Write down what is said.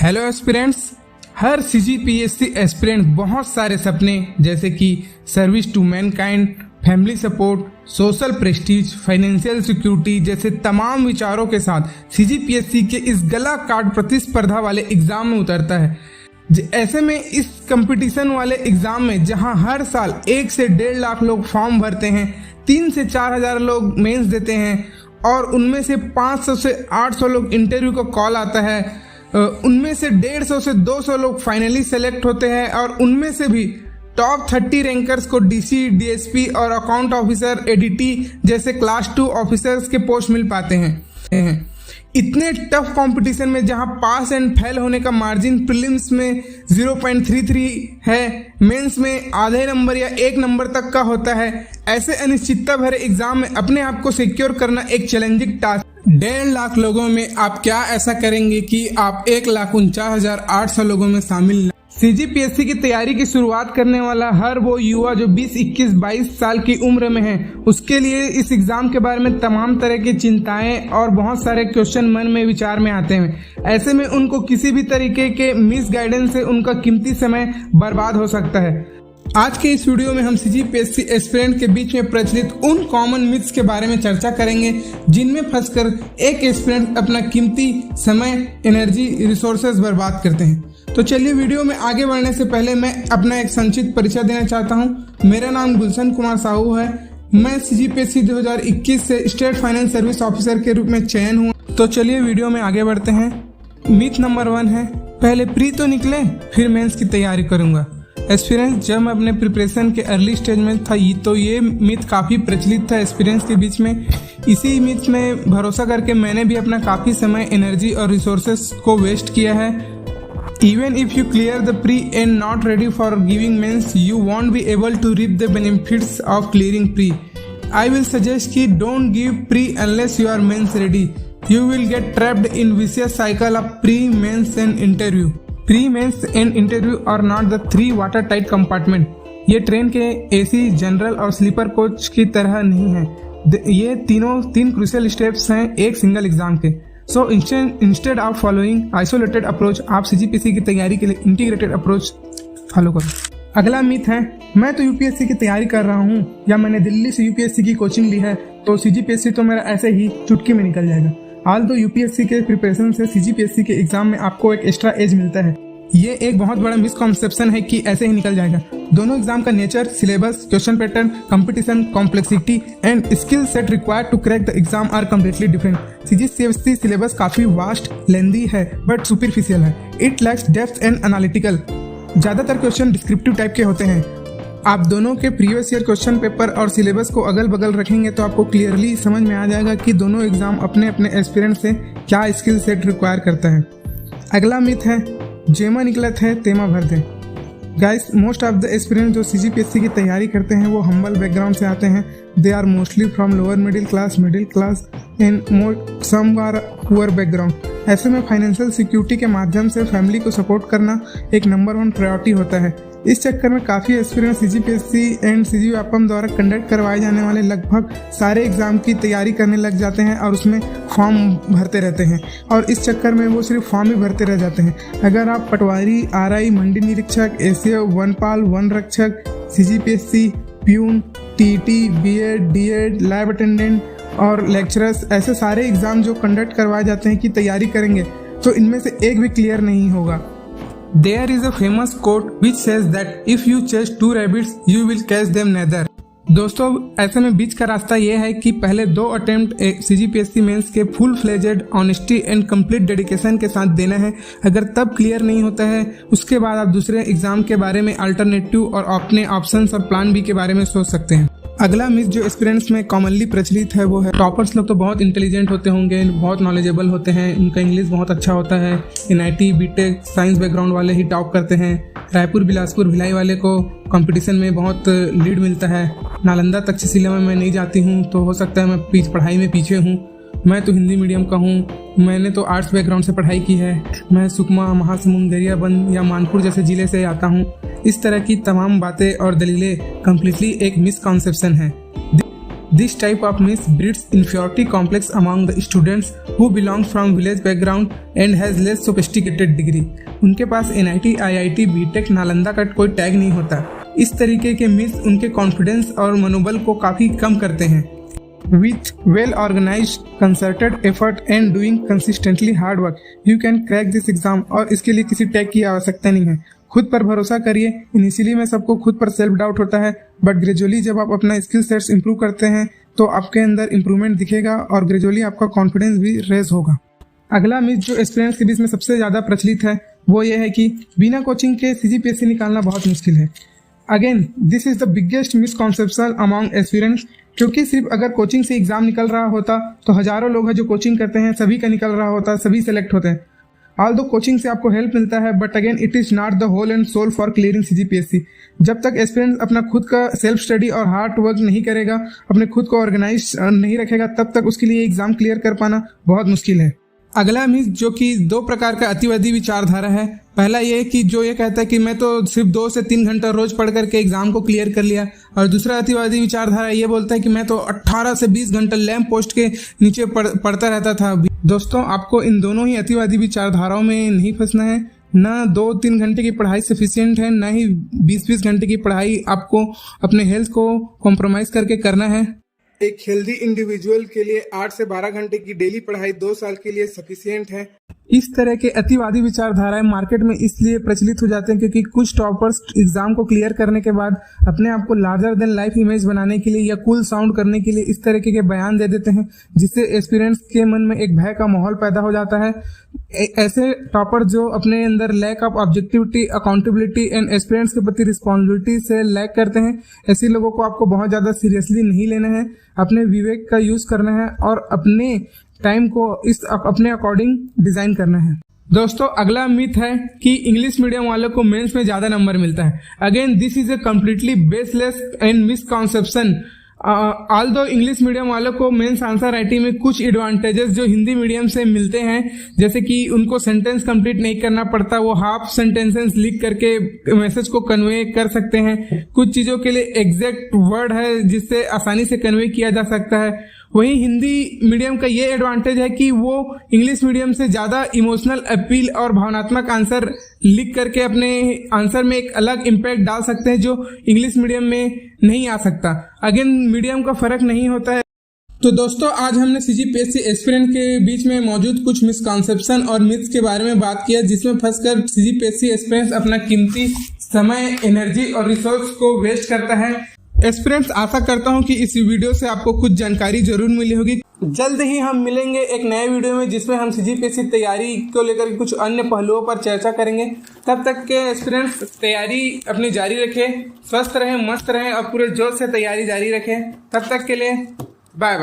Hello aspirants. हर CGPSC aspirant बहुत सारे सपने जैसे कि service to mankind, family support, social prestige, financial security जैसे तमाम विचारों के साथ सीजीपीएससी के इस गला काट प्रतिस्पर्धा वाले एग्जाम में उतरता है। ऐसे में इस कंपटीशन वाले एग्जाम में जहां हर साल 1 से 1.5 लाख लोग फॉर्म भरते हैं, 3 से 4 हजार लोग मेंस देते हैं और उनमें से 500 से 800 लोग इंटरव्यू का कॉल आता है, उनमें से 150 से 200 लोग फाइनली सेलेक्ट होते हैं और उनमें से भी टॉप 30 रैंकर्स को डीसी, डीएसपी और अकाउंट ऑफिसर, एडीटी जैसे क्लास 2 ऑफिसर्स के पोस्ट मिल पाते हैं। इतने टफ कंपटीशन में जहां पास एंड फेल होने का मार्जिन प्रीलिम्स में 0.33 है, मेंस में आधे नंबर या 1 नंबर तक का होता है, ऐसे अनिश्चितता भरे एग्जाम में अपने आप को सिक्योर करना एक चैलेंजिंग टास्क। 1.5 लाख लोगों में आप क्या ऐसा करेंगे कि आप 1,49,800 लोगों में शामिल। सीजीपीएससी की तैयारी की शुरुआत करने वाला हर वो युवा जो 20, 21, 22 साल की उम्र में है, उसके लिए इस एग्जाम के बारे में तमाम तरह की चिंताएं और बहुत सारे क्वेश्चन मन में विचार में आते हैं। ऐसे में उनको किसी भी तरीके के मिस गाइडेंस से उनका कीमती समय बर्बाद हो सकता है। आज के इस वीडियो में हम सीजीपीएससी एस्पिरेंट के बीच में प्रचलित उन कॉमन मिथ्स के बारे में चर्चा करेंगे जिनमें फंसकर एक एस्पिरेंट अपना कीमती समय, एनर्जी, रिसोर्सेज बर्बाद करते हैं। तो चलिए वीडियो में आगे बढ़ने से पहले मैं अपना एक संक्षिप्त परिचय देना चाहता हूं। मेरा नाम गुलशन कुमार साहू है। मैं सीजीपीएससी 2021 से स्टेट फाइनेंस सर्विस ऑफिसर के रूप में चयन हुआ। तो चलिए वीडियो में आगे बढ़ते हैं। मिथ नंबर 1 है, पहले प्री तो निकले फिर मेंस की तैयारी करूंगा। एस्पिरेंट्स, जब मैं अपने प्रिपरेशन के अर्ली स्टेज में था तो ये मिथ काफ़ी प्रचलित था एस्पिरेंट्स के बीच में। इसी मिथ में भरोसा करके मैंने भी अपना काफ़ी समय, एनर्जी और रिसोर्सेस को वेस्ट किया है। Even if you clear the pre and not ready for giving mains, you won't be able to reap the benefits of clearing pre. I will suggest कि don't give pre unless you are mains ready. You will get trapped in vicious cycle of pre, mains and interview. Pre, mains and interview are not the 3 watertight compartment. ये train के AC, general और sleeper coach की तरह नहीं है। ये तीन crucial steps हैं एक सिंगल एग्जाम के। So instead of following isolated approach, आप सीजीपीएससी की तैयारी के लिए इंटीग्रेटेड अप्रोच फॉलो करो। अगला मिथ है, मैं तो यूपीएससी की तैयारी कर रहा हूँ या मैंने दिल्ली से यूपीएससी की कोचिंग ली है तो सीजीपीएससी तो मेरा ऐसे ही चुटकी में निकल जाएगा। हाल तो यूपीएससी के प्रिपरेशन से सीजीपीएससी के एग्जाम में आपको एक एक्स्ट्रा एज मिलता है। ये एक बहुत बड़ा मिसकॉन्सेप्शन है कि ऐसे ही निकल जाएगा। दोनों एग्जाम का nature, syllabus, question pattern, competition, complexity and skill set required to crack the exam are completely different. CGPSC syllabus काफी वास्ट, लेंदी है बट सुपरफिशियल है। It lacks depth and analytical. ज्यादातर क्वेश्चन डिस्क्रिप्टिव टाइप के होते हैं। आप दोनों के प्रीवियस ईयर क्वेश्चन पेपर और सिलेबस को अगल बगल रखेंगे तो आपको क्लियरली समझ में आ जाएगा कि दोनों एग्जाम अपने अपने एस्पिरेंट से क्या स्किल सेट रिक्वायर करता है। अगला मिथ है, जेमा निकलत है तेमा भर दे। Guys, most of the aspirant जो सीजीपीएससी की तैयारी करते हैं वो हम्बल बैकग्राउंड से आते हैं। They are mostly from lower middle class and some are poor background. ऐसे में फाइनेंशियल सिक्योरिटी के माध्यम से फैमिली को सपोर्ट करना एक नंबर 1 प्रायोरिटी होता है। इस चक्कर में काफ़ी एस्पिरेंट सीजीपीएससी एंड सीजीपीएससी द्वारा कंडक्ट करवाए जाने वाले लगभग सारे एग्जाम की तैयारी करने लग जाते हैं और उसमें फॉर्म भरते रहते हैं और इस चक्कर में वो सिर्फ फॉर्म ही भरते रह जाते हैं। अगर आप पटवारी, आरआई, मंडी निरीक्षक, एसीओ, वनपाल, वन रक्षक, CGPSC, peon, TT, BEd, DEd, lab attendant और लेक्चरर्स, ऐसे सारे एग्जाम जो कंडक्ट करवाए जाते हैं की तैयारी करेंगे तो इनमें से एक भी क्लियर नहीं होगा। There is a famous quote which says that if you chase 2 rabbits, you will catch them neither. दोस्तों, ऐसे में बीच का रास्ता यह है कि पहले 2 अटेम्प्ट सीजीपीएससी मेंस के full fledged honesty and complete dedication के साथ देना है। अगर तब क्लियर नहीं होता है उसके बाद आप दूसरे एग्जाम के बारे में अल्टरनेटिव और अपने ऑप्शंस और प्लान बी के बारे में सोच सकते हैं। अगला मिथ जो एस्पिरेंट्स में कॉमनली प्रचलित है वो है, टॉपर्स लोग तो बहुत इंटेलिजेंट होते होंगे, बहुत नॉलेजेबल होते हैं, उनका इंग्लिश बहुत अच्छा होता है, एनआईटी, बीटेक, साइंस बैकग्राउंड वाले ही टॉप करते हैं, रायपुर, बिलासपुर, भिलाई वाले को कंपटीशन में बहुत लीड मिलता है, नालंदा, तक्षशिला में मैं नहीं जाती हूँ तो हो सकता है मैं पढ़ाई में पीछे हूँ, मैं तो हिंदी मीडियम का हूँ, मैंने तो आर्ट्स बैकग्राउंड से पढ़ाई की है, मैं सुकमा, महासमुंद, गरियाबंद या मानपुर जैसे जिले से आता हूँ। इस तरह की तमाम बातें और दलीलें कम्प्लीटली एक मिसकॉन्सेप्शन है। This type of myth breeds inferiority complex among the students who belong from village background and has less sophisticated degree. उनके पास NIT, IIT, BTech, नालंदा का कोई टैग नहीं होता। इस तरीके के मिथ उनके कॉन्फिडेंस और मनोबल को काफ़ी कम करते हैं। With well organized, concerted effort and doing consistently hard work, you can crack this exam और इसके लिए किसी टैग की आवश्यकता नहीं है। खुद पर भरोसा करिए। इनिशियली में सबको खुद पर सेल्फ डाउट होता है, बट ग्रेजुअली जब आप अपना स्किल सेट्स इंप्रूव करते हैं तो आपके अंदर इंप्रूवमेंट दिखेगा और ग्रेजुअली आपका कॉन्फिडेंस भी रेज होगा। अगला मिथ जो एस्पिरेंट्स के बीच में सबसे ज़्यादा प्रचलित है वो ये है कि बिना कोचिंग के CGPSC निकालना बहुत मुश्किल है। Again this is the biggest misconception among aspirants, क्योंकि सिर्फ अगर कोचिंग से एग्जाम निकल रहा होता तो हजारों लोग हैं जो कोचिंग करते हैं, सभी का निकल रहा होता, सभी सेलेक्ट होते हैं। ऑल्दो कोचिंग से आपको हेल्प मिलता है, but again it is not the whole and sole for clearing CGPSC। जब तक एस्पिरेंट अपना खुद का सेल्फ स्टडी और हार्ड वर्क नहीं करेगा, अपने खुद को ऑर्गेनाइज नहीं रखेगा, तब तक उसके लिए एग्जाम क्लियर कर पाना बहुत मुश्किल है। अगला मिथ जो कि दो प्रकार का अतिवादी विचारधारा है। पहला ये कि जो ये कहता है कि मैं तो सिर्फ 2 से 3 घंटा रोज पढ़ करके एग्जाम को क्लियर कर लिया, और दूसरा अतिवादी विचारधारा ये बोलता है कि मैं तो 18 से 20 घंटा लैंप पोस्ट के नीचे पढ़ता रहता था। दोस्तों, आपको इन दोनों ही अतिवादी विचारधाराओं में नहीं फंसना है। ना 2-3 घंटे की पढ़ाई सफिशिएंट है, ना ही 20-20 घंटे की पढ़ाई आपको अपने हेल्थ को कॉम्प्रोमाइज करके करना है। एक हेल्दी इंडिविजुअल के लिए 8 से 12 घंटे की डेली पढ़ाई 2 साल के लिए सफिशिएंट है। इस तरह के अतिवादी विचारधाराएं मार्केट में इसलिए प्रचलित हो जाते हैं क्योंकि कुछ टॉपर्स एग्जाम को क्लियर करने के बाद अपने आप को लार्जर देन लाइफ इमेज बनाने के लिए या कूल साउंड करने के लिए इस तरीके के बयान दे देते हैं, जिससे एस्पिरेंट्स के मन में एक भय का माहौल पैदा हो जाता है। ऐसे टॉपर जो अपने अंदर lack of objectivity, accountability and aspirants के प्रति रिस्पॉन्सिबिलिटी से लैक करते हैं, ऐसे लोगों को आपको बहुत ज्यादा सीरियसली नहीं लेना है। अपने विवेक का यूज करना है और अपने टाइम को अपने अकॉर्डिंग डिजाइन करना है। दोस्तों, अगला मिथ है कि इंग्लिश मीडियम वालों को मेंस में ज्यादा नंबर मिलता है। Again this is a completely baseless and misconception. Although English medium वालों को मेंस आंसर राइटिंग में कुछ एडवांटेजेस जो हिंदी मीडियम से मिलते हैं, जैसे कि उनको सेंटेंस कंप्लीट नहीं करना पड़ता, वो हाफ सेंटेंसेस लिख करके मैसेज को कन्वे कर सकते हैं। कुछ चीजों के लिए एग्जैक्ट वर्ड है जिससे आसानी से कन्वे किया जा सकता है। वहीं हिंदी मीडियम का ये एडवांटेज है कि वो इंग्लिश मीडियम से ज्यादा इमोशनल अपील और भावनात्मक आंसर लिख करके अपने आंसर में एक अलग इम्पैक्ट डाल सकते हैं जो इंग्लिश मीडियम में नहीं आ सकता। अगेन मीडियम का फर्क नहीं होता है। तो दोस्तों, आज हमने CGPSC एस्पिरेंट के बीच में मौजूद कुछ मिसकॉन्सेप्शन और मिथ्स के बारे में बात किया, जिसमें फंसकर CGPSC एस्पिरेंट अपना कीमती समय, एनर्जी और रिसोर्स को वेस्ट करता है। एस्पिरेंट्स, आशा करता हूं कि इस वीडियो से आपको कुछ जानकारी जरूर मिली होगी। जल्द ही हम मिलेंगे एक नए वीडियो में जिसमें हम CGPSC तैयारी को लेकर कुछ अन्य पहलुओं पर चर्चा करेंगे। तब तक के एस्पिरेंट्स तैयारी अपनी जारी रखें, स्वस्थ रहें, मस्त रहें और पूरे जोश से तैयारी जारी रखें। तब तक के लिए बाय बाय।